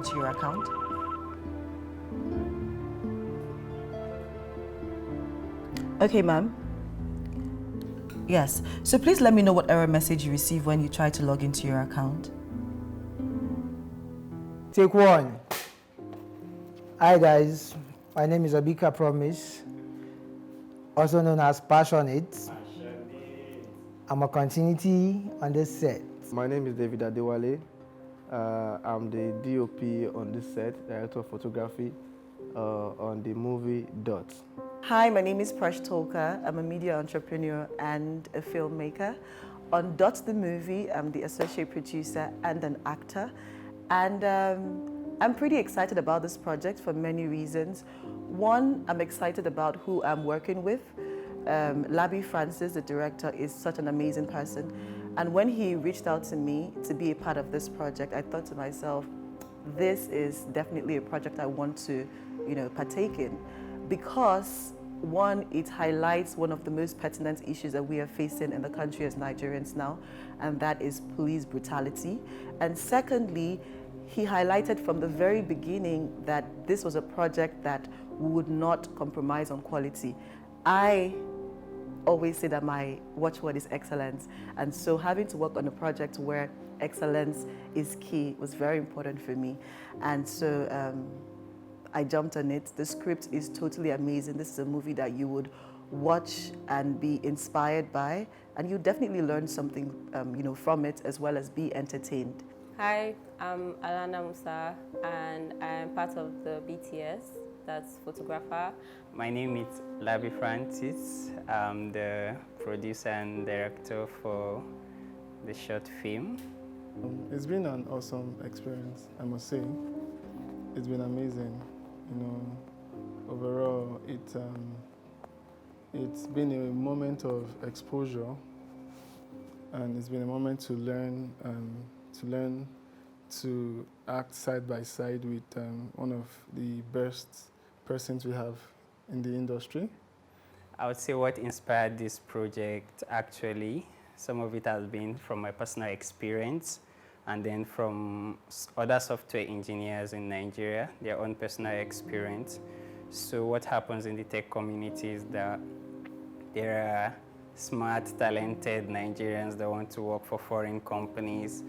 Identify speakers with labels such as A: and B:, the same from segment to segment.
A: into your account? Okay, ma'am. Yes. So please let me know what error message you receive when you try to log into your account.
B: Take one. Hi guys, my name is Abika Promise, also known as Passionate. I'm a continuity on this set.
C: My name is David Adewale. I'm the DOP on this set, director of photography on the movie Dot.
A: Hi, my name is Prash Tolka. I'm a media entrepreneur and a filmmaker. On Dot the movie, I'm the associate producer and an actor. And I'm pretty excited about this project for many reasons. One, I'm excited about who I'm working with. Labi Francis, the director, is such an amazing person. And when he reached out to me to be a part of this project, I thought to myself, this is definitely a project I want to, partake in. Because one, it highlights one of the most pertinent issues that we are facing in the country as Nigerians now, and that is police brutality. And secondly, he highlighted from the very beginning that this was a project that would not compromise on quality. I always say that my watchword is excellence, and so having to work on a project where excellence is key was very important for me. And so I jumped on it. The script is totally amazing. This is a movie that you would watch and be inspired by, and you definitely learn something from it, as well as be entertained.
D: Hi, I'm Alana Musa, and I'm part of the BTS, that's photographer.
E: My name is Labi Francis. I'm the producer and director for the short film.
F: It's been an awesome experience, I must say. It's been amazing. Overall, it's been a moment of exposure, and it's been a moment to learn to act side by side with one of the best persons we have in the industry.
E: I would say what inspired this project, actually, some of it has been from my personal experience, and then from other software engineers in Nigeria, their own personal experience. So what happens in the tech community is that there are smart, talented Nigerians that want to work for foreign companies,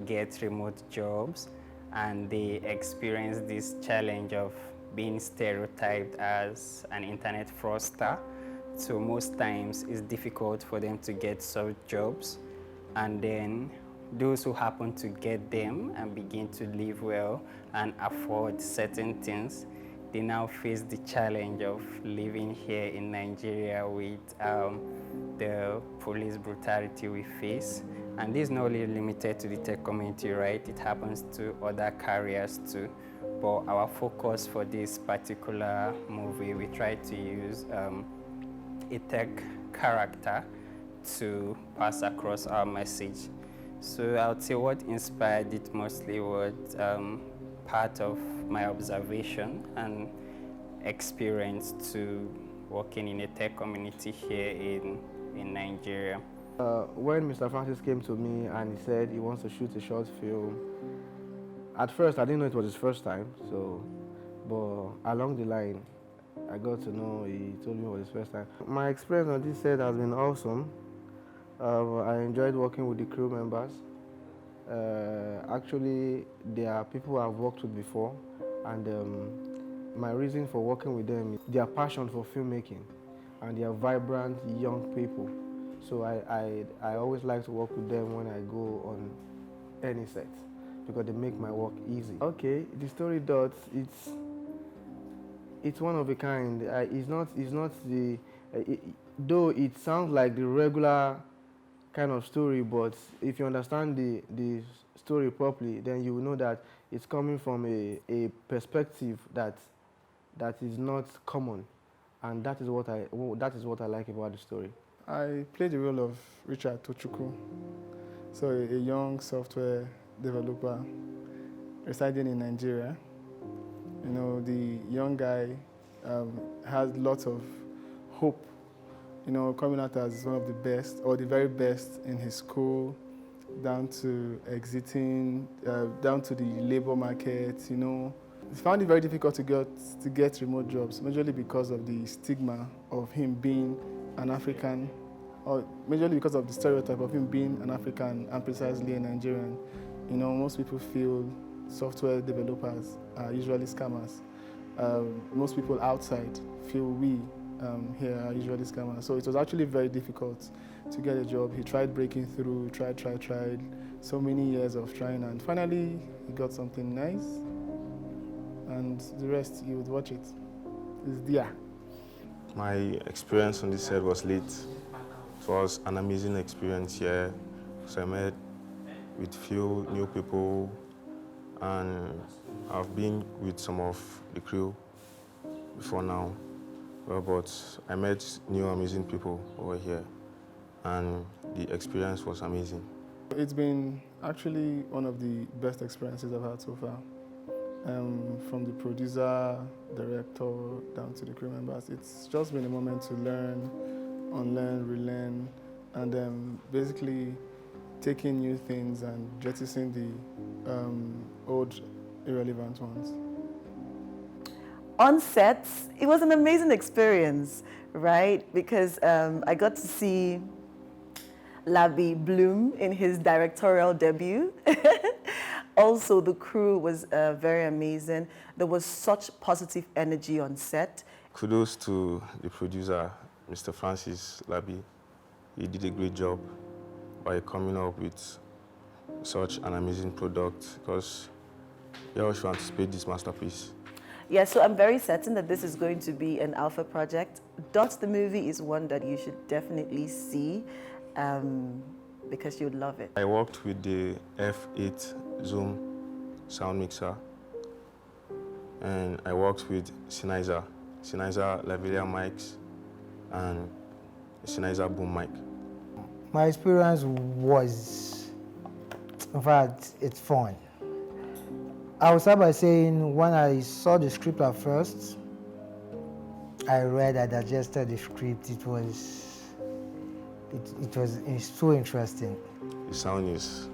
E: get remote jobs, and they experience this challenge of being stereotyped as an internet fraudster. So most times it's difficult for them to get such jobs, and then those who happen to get them and begin to live well and afford certain things, they now face the challenge of living here in Nigeria with the police brutality we face. And this is not only limited to the tech community, right? It happens to other careers too. But our focus for this particular movie, we try to use a tech character to pass across our message. So I would say what inspired it mostly was part of my observation and experience to working in a tech community here in Nigeria.
C: When Mr. Francis came to me and he said he wants to shoot a short film, at first I didn't know it was his first time, but along the line I got to know he told me it was his first time. My experience on this set has been awesome. I enjoyed working with the crew members. Actually, there are people I've worked with before, and my reason for working with them is their passion for filmmaking, and they are vibrant young people. So I always like to work with them when I go on any set, because they make my work easy. Okay, the story Dots, it's one of a kind. It's not the though it sounds like the regular kind of story, but if you understand the story properly, then you will know that it's coming from a perspective that is not common, and that is what I like about the story.
F: I played the role of Richard Tochukwu, so a young software developer residing in Nigeria. The young guy has lots of hope, coming out as one of the best or the very best in his school, down to exiting, down to the labor market, you know. I found it very difficult to get remote jobs, majorly because of the stigma of him being an African, or majorly because of the stereotype of him being an African and precisely a Nigerian. You know, most people feel software developers are usually scammers. Most people outside feel we here are usually scammers. So it was actually very difficult to get a job. He tried breaking through, tried. So many years of trying, and finally he got something nice. And the rest, you would watch it. It's there.
G: My experience on this set was lit. It was an amazing experience here. So I met with few new people, and I've been with some of the crew before now. Well, but I met new amazing people over here, and the experience was amazing.
F: It's been actually one of the best experiences I've had so far. From the producer, director, down to the crew members. It's just been a moment to learn, unlearn, relearn, and basically taking new things and jettisoning the old, irrelevant ones.
A: On sets, it was an amazing experience, right? Because I got to see Labi bloom in his directorial debut. Also, the crew was very amazing. There was such positive energy on set.
G: Kudos to the producer, Mr. Francis Labi. He did a great job by coming up with such an amazing product, because he also anticipated this masterpiece.
A: Yeah, so I'm very certain that this is going to be an alpha project. Dot the movie is one that you should definitely see because you'd love it.
G: I worked with the F8 Zoom sound mixer, and I worked with Sennheiser lavalier mics, and Sennheiser boom mic.
B: My experience was, in fact, it's fun. I will start by saying when I saw the script at first, I read, I digested the script. It was so interesting.
G: The sound is,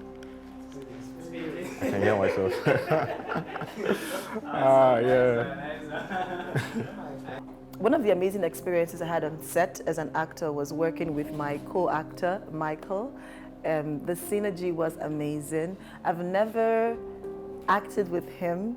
G: I can hear myself. Yeah.
A: One of the amazing experiences I had on set as an actor was working with my co-actor, Michael. The synergy was amazing. I've never acted with him,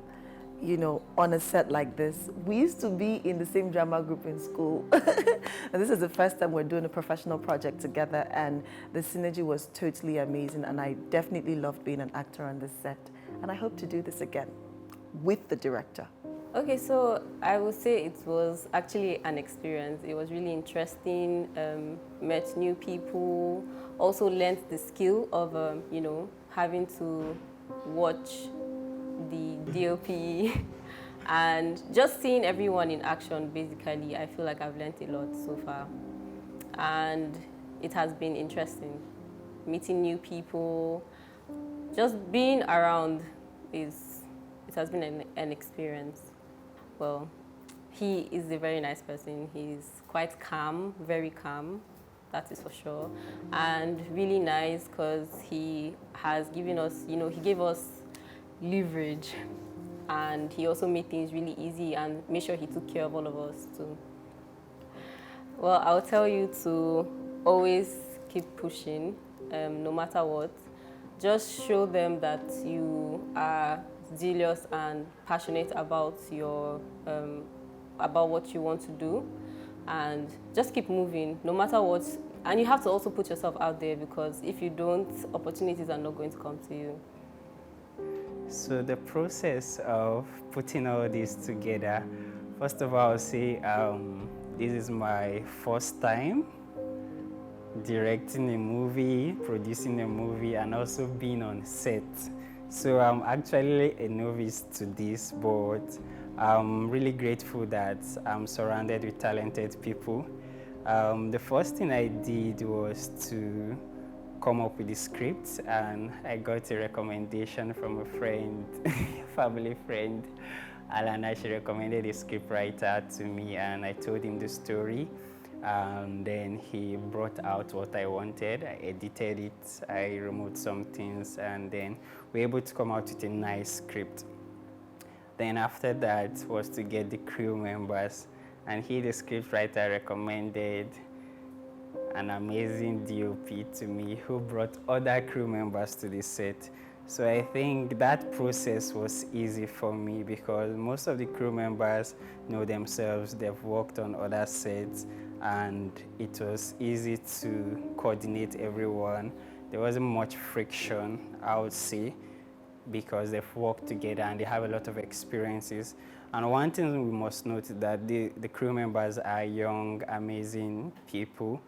A: you know, on a set like this. We used to be in the same drama group in school. And this is the first time we're doing a professional project together, and the synergy was totally amazing, and I definitely loved being an actor on this set. And I hope to do this again with the director.
D: Okay, so I would say it was actually an experience. It was really interesting, met new people, also learned the skill of, you know, having to watch the DOP and just seeing everyone in action. Basically, I feel like I've learned a lot so far, and it has been interesting. Meeting new people, just being around it has been an experience. Well, he is a very nice person. He's quite calm, very calm, that is for sure, and really nice because he has given us, you know, he gave us leverage, and he also made things really easy and made sure he took care of all of us too. Well, I'll tell you to always keep pushing, no matter what. Just show them that you are zealous and passionate about your about what you want to do, and just keep moving no matter what. And you have to also put yourself out there, because if you don't, opportunities are not going to come to you.
E: So the process of putting all this together, first of all, I'll say this is my first time directing a movie, producing a movie, and also being on set. So I'm actually a novice to this, but I'm really grateful that I'm surrounded with talented people. The first thing I did was to come up with the script, and I got a recommendation from a friend, family friend, Alana. She recommended a script writer to me, and I told him the story. And then he brought out what I wanted. I edited it, I removed some things, and then we were able to come out with a nice script. Then after that was to get the crew members, and he, the script writer, recommended an amazing DOP to me who brought other crew members to the set. So I think that process was easy for me because most of the crew members know themselves, they've worked on other sets, and it was easy to coordinate everyone. There wasn't much friction, I would say, because they've worked together and they have a lot of experiences. And one thing we must note is that the crew members are young, amazing people,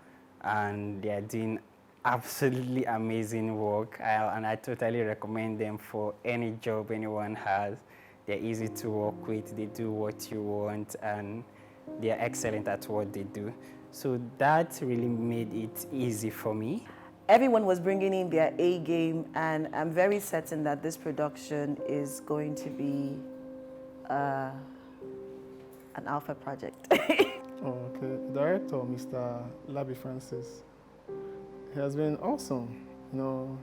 E: and they are doing absolutely amazing work. And I totally recommend them for any job anyone has. They're easy to work with, they do what you want, and they're excellent at what they do. So that really made it easy for me.
A: Everyone was bringing in their A game, and I'm very certain that this production is going to be an alpha project.
F: Oh, okay. Director, Mr. Labi Francis, he has been awesome. You know,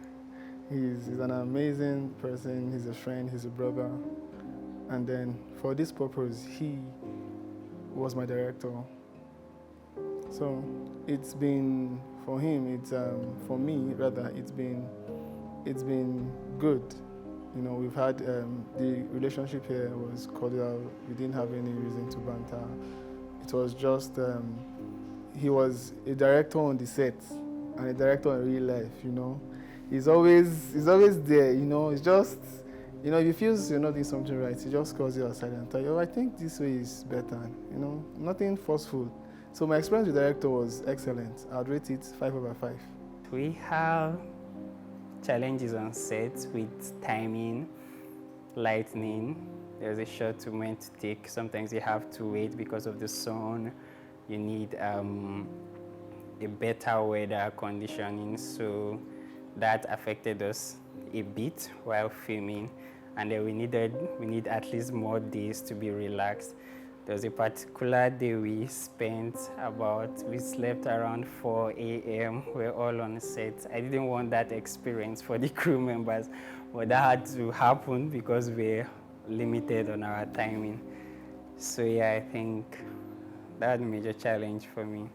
F: he's an amazing person. He's a friend. He's a brother. And then for this purpose, he was my director. So it's been for him. It's for me rather. It's been good. You know, we've had the relationship here was cordial. We didn't have any reason to banter. It was just he was a director on the set and a director in real life. You know, he's always there. You know, it's just, you know, if he feels you're not doing something right, he just calls you aside and tell you, oh, I think this way is better. You know, nothing forceful. So my experience with the director was excellent. I'd rate it 5/5.
E: We have challenges on set with timing, lighting. There's a shot we meant to take. Sometimes you have to wait because of the sun. You need a better weather conditioning, so that affected us a bit while filming. And then we need at least more days to be relaxed. There was a particular day we slept around 4 a.m. We're all on set. I didn't want that experience for the crew members, but that had to happen because we're limited on our timing. So yeah, I think that was a major challenge for me.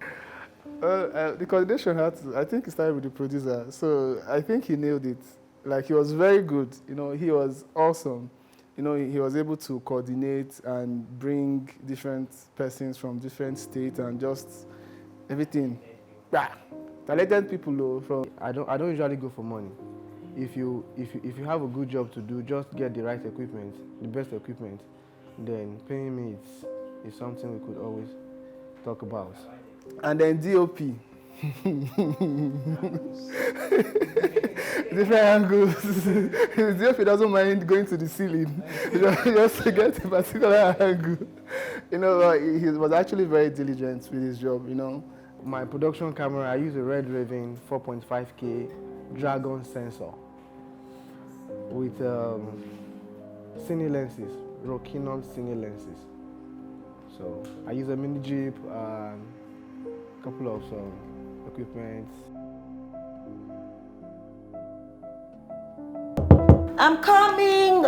F: The coordination I think it started with the producer, so I think he nailed it. Like, he was very good, you know, he was awesome. You know, he was able to coordinate and bring different persons from different states and just everything. Talented people though. From
C: I don't usually go for money. If you have a good job to do, just get the right equipment, the best equipment. Then paying me is something we could always talk about.
F: And then DOP. Different angles. DOP doesn't mind going to the ceiling just to get a particular angle. You know, he was actually very diligent with his job, you know.
C: My production camera, I use a Red Raven 4.5K Dragon sensor with cine lenses, Rokinon cine lenses. So I use a mini jeep and a couple of equipment.
A: I'm coming!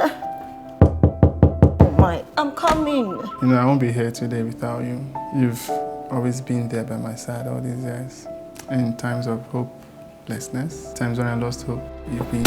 A: Oh my, I'm coming!
F: You know, I won't be here today without you. You've always been there by my side all these years. In times of hopelessness, times when I lost hope, you've been